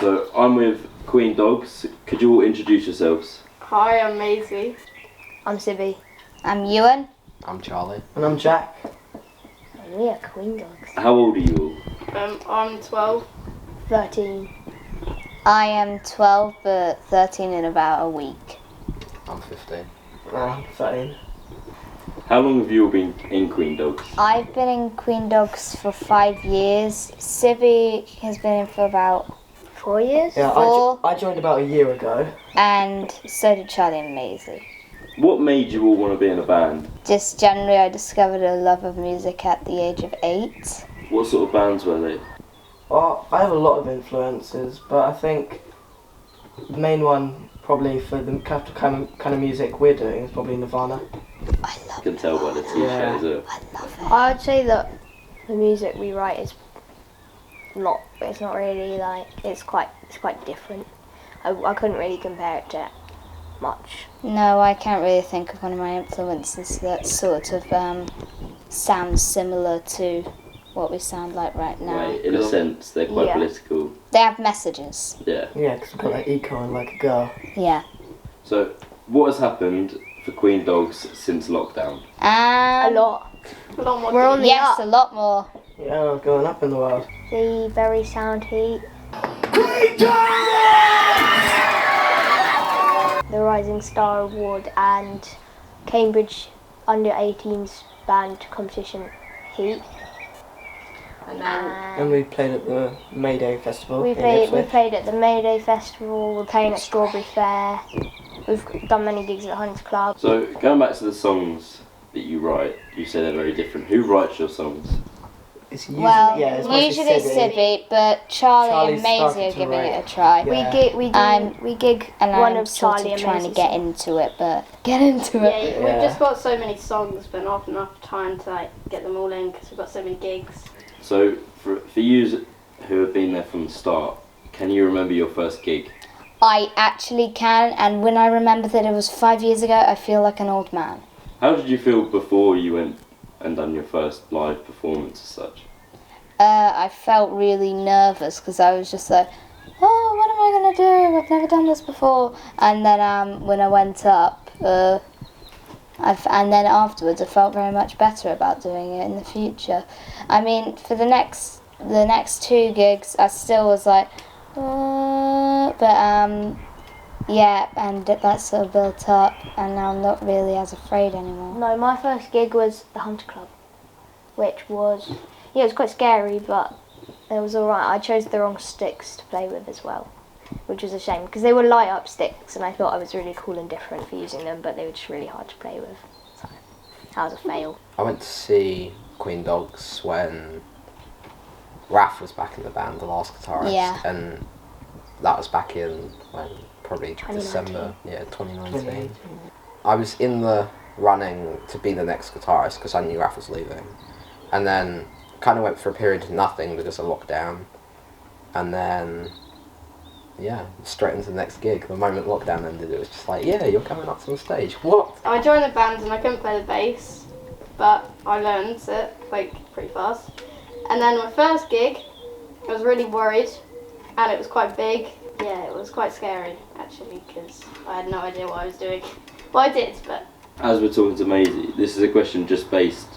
So I'm with Queen Dogs. Could you all introduce yourselves? Hi, I'm Maisie. I'm Sibby. I'm Ewan. I'm Charlie. And I'm Jack. And we are Queen Dogs. How old are you all? I'm 12. 13. I am 12 but 13 in about a week. I'm 15. I'm 13. How long have you all been in Queen Dogs? I've been in Queen Dogs for 5 years. Sibby has been in for about 4 years? Yeah, Four. I joined about a year ago. and so did Charlie and Maisie. What made you all want to be in a band? Just generally I discovered a love of music at the age of 8. What sort of bands were they? Well, I have a lot of influences, but I think the main one probably for the kind of music we're doing is probably Nirvana. I love I can tell by the t-shirt. Yeah. Is it? I love it. I would say that the music we write is not. It's not really like it's quite different. I couldn't really compare it to much. No, I can't really think of one of my influences that sort of sounds similar to what we sound like right now. Right, in a sense, they're quite Yeah. political. They have messages. Yeah. Yeah, because we've got like Eco and Like a Girl. Yeah. So, what has happened for Queen Dogs since lockdown? A lot. A lot more We're on the Yes, up. a lot more. Yeah, we're going up in the world. The very sound heat. The Rising Star Award and Cambridge Under 18s band competition heat. And we played at the Mayday Festival. We in played Ipswich. at the Mayday Festival, we're playing at Strawberry Fair, we've done many gigs at Hunt's Club. So, going back to the songs that you write, you say they're very different. Who writes your songs? It's usually, Well, yeah, it's mostly usually Sibby, but Charlie Charlie's and Maisie are started to giving write. it a try. Yeah. We gig And one I'm of sort Charlie of and trying to Maisie's get songs. into it, but get into Yeah, it. we've just got so many songs, but not enough time to get them all in because we've got so many gigs. So, for you who have been there from the start, can you remember your first gig? I actually can, and when I remember that it was 5 years ago, I feel like an old man. How did you feel before you went and done your first live performance as such? I felt really nervous because I was just like, oh, what am I going to do? I've never done this before. And then when I went up, and then afterwards I felt very much better about doing it in the future. I mean, for the next 2 gigs, I still was like, yeah, and that sort of built up, and now I'm not really as afraid anymore. No, my first gig was the Hunter Club, which was, it was quite scary, but it was alright. I chose the wrong sticks to play with as well, which was a shame, because they were light up sticks, and I thought I was really cool and different for using them, but they were just really hard to play with, so that was a fail. I went to see Queen Dogs when Raph was back in the band, the last guitarist. Yeah. And that was back in when probably 2019. December, 2019. I was in the running to be the next guitarist because I knew Raph was leaving. And then kind of went for a period of nothing because of lockdown. And then, straight into the next gig. The moment lockdown ended, it was just like, yeah, you're coming up to the stage. What? I joined the band and I couldn't play the bass, but I learned it pretty fast. And then my first gig, I was really worried, and it was quite big. Yeah, it was quite scary actually because I had no idea what I was doing. Well, I did, but As we're talking to Maisie, this is a question just based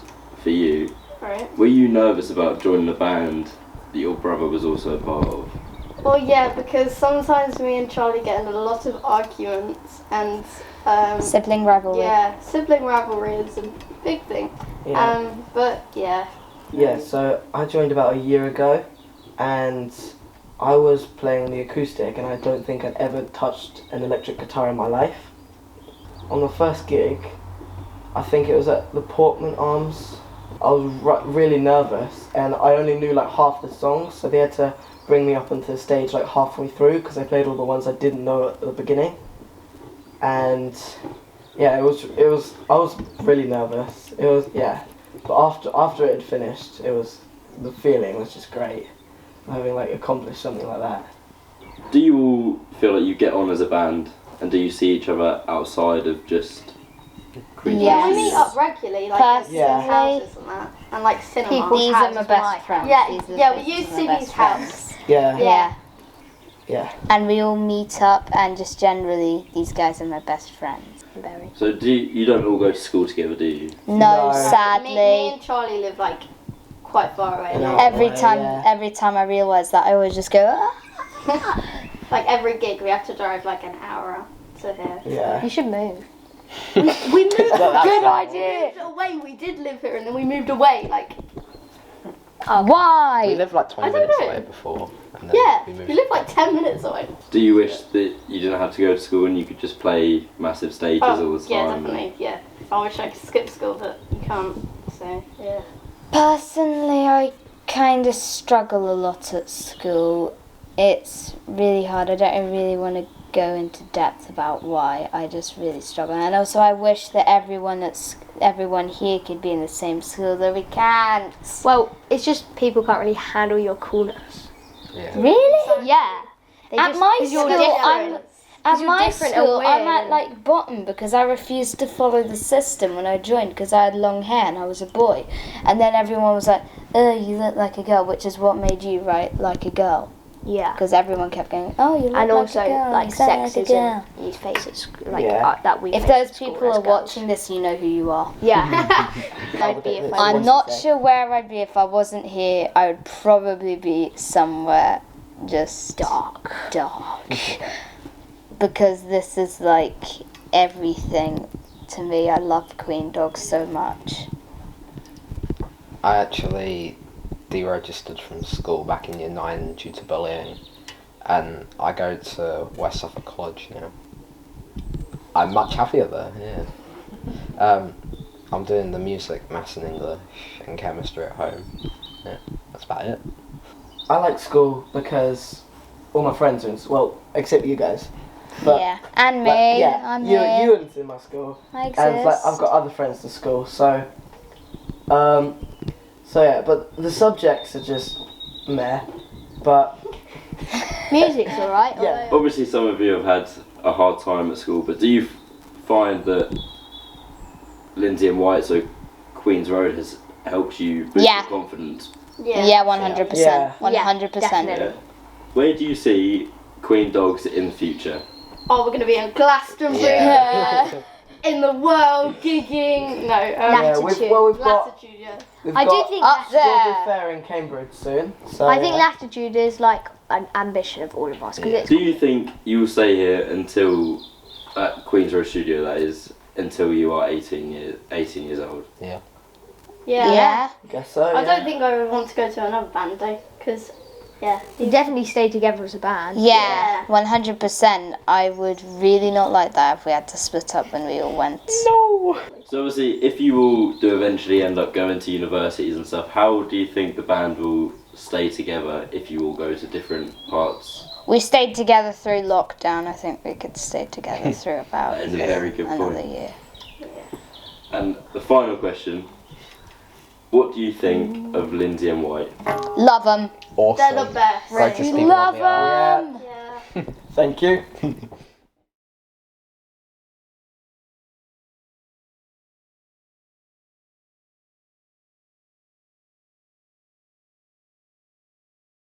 for you. alright. Were you nervous about joining a band that your brother was also a part of? Well, yeah, because sometimes me and Charlie get in a lot of arguments and Sibling rivalry. yeah, sibling rivalry is a big thing. Yeah. But yeah. Yeah, so I joined about a year ago, and I was playing the acoustic, and I don't think I'd ever touched an electric guitar in my life. On the first gig, I think it was at the Portman Arms, I was really nervous, and I only knew like half the songs, so they had to bring me up onto the stage like halfway through, because I played all the ones I didn't know at the beginning. And yeah, I was really nervous. It was, yeah. But after it had finished, the feeling was just great, having like accomplished something like that. Do you all feel like you get on as a band, and do you see each other outside of just Queen Yes. Dogs? We meet up regularly, like Personally, at houses and that, and like cinema. These are my houses, best right. friends. Yeah, These are yeah, the we used my Sibby's best house. friends. Yeah. Yeah. Yeah. And we all meet up, and just generally, these guys are my best friends. Very. So you don't all go to school together, do you? No, No. sadly. Me and Charlie live like quite far away. No. Every Yeah. time, every time I realise that, I always just go. "Ah." Like every gig, we have to drive like an hour to here. Yeah. You should move. We moved. Good idea. moved away. We did live here, and then we moved away. Like We Why? lived like 20 I don't minutes know. away before. And then yeah, we moved. we live like 10 minutes away. Do you wish that you didn't have to go to school and you could just play massive stages all the time? yeah, definitely. Yeah. I wish I could skip school, but you can't. So yeah. Personally, I kind of struggle a lot at school. It's really hard. I don't really want to go into depth about why. I just really struggle. And also, I wish that everyone here could be in the same school, though we can't. Well, it's just people can't really handle your coolness. Yeah. Really? Yeah. They At just- my 'cause you're school, different. At you're my different and school, I'm weird at and- like bottom because I refused to follow the system when I joined because I had long hair and I was a boy. And then everyone was like, "Oh, you look like a girl," which is what made you write like a girl. Yeah. Because everyone kept going, "Oh, you look And like also, a girl." like, you sound like a sexism girl." you face at school, like, Yeah. that we If face at those school people as are girls. watching this, you know who you are. Yeah. I'd be if I I'm What's not it say? sure where I'd be if I wasn't here. I would probably be somewhere just dark. Because this is like everything to me. I love Queen Dog so much. I actually deregistered from school back in year 9 due to bullying, and I go to West Suffolk College now. I'm much happier there, yeah. I'm doing the music, maths and English and chemistry at home. Yeah, that's about it. I like school because all my friends are in well, except you guys. But, Yeah, and me. like, yeah, I'm you here. you went to my school. I exist. And like I've got other friends to school, so yeah, but the subjects are just meh. But Music's alright. Yeah. Obviously, some of you have had a hard time at school, but do you find that Lindsay and White, so Queen's Road, has helped you boost Yeah. your confidence? Yeah, 100%. Yeah. 100%. definitely. Yeah. Where do you see Queen Dogs in the future? Oh, we're gonna be in Glastonbury, in the world, gigging. No, yeah, we've got Latitude, yeah. we've I do got think Up Strawberry there. Fair in Cambridge soon. So I think yeah. Latitude is like an ambition of all of us because Yeah. it's Do you think you will stay here until at Queen's Road Studio? That is until you are 18 years old. Yeah. Yeah. I guess so. I yeah. don't think I would want to go to another band though, because we definitely stay together as a band. Yeah, 100%. I would really not like that if we had to split up when we all went. No. So obviously, if you all do eventually end up going to universities and stuff, how do you think the band will stay together if you all go to different parts? We stayed together through lockdown. I think we could stay together through about That is a very good another point. year. And the final question: what do you think of Lindsay and White? Love them. Awesome. they're the best. Greatest people on Love the earth. them. Yeah. Thank you.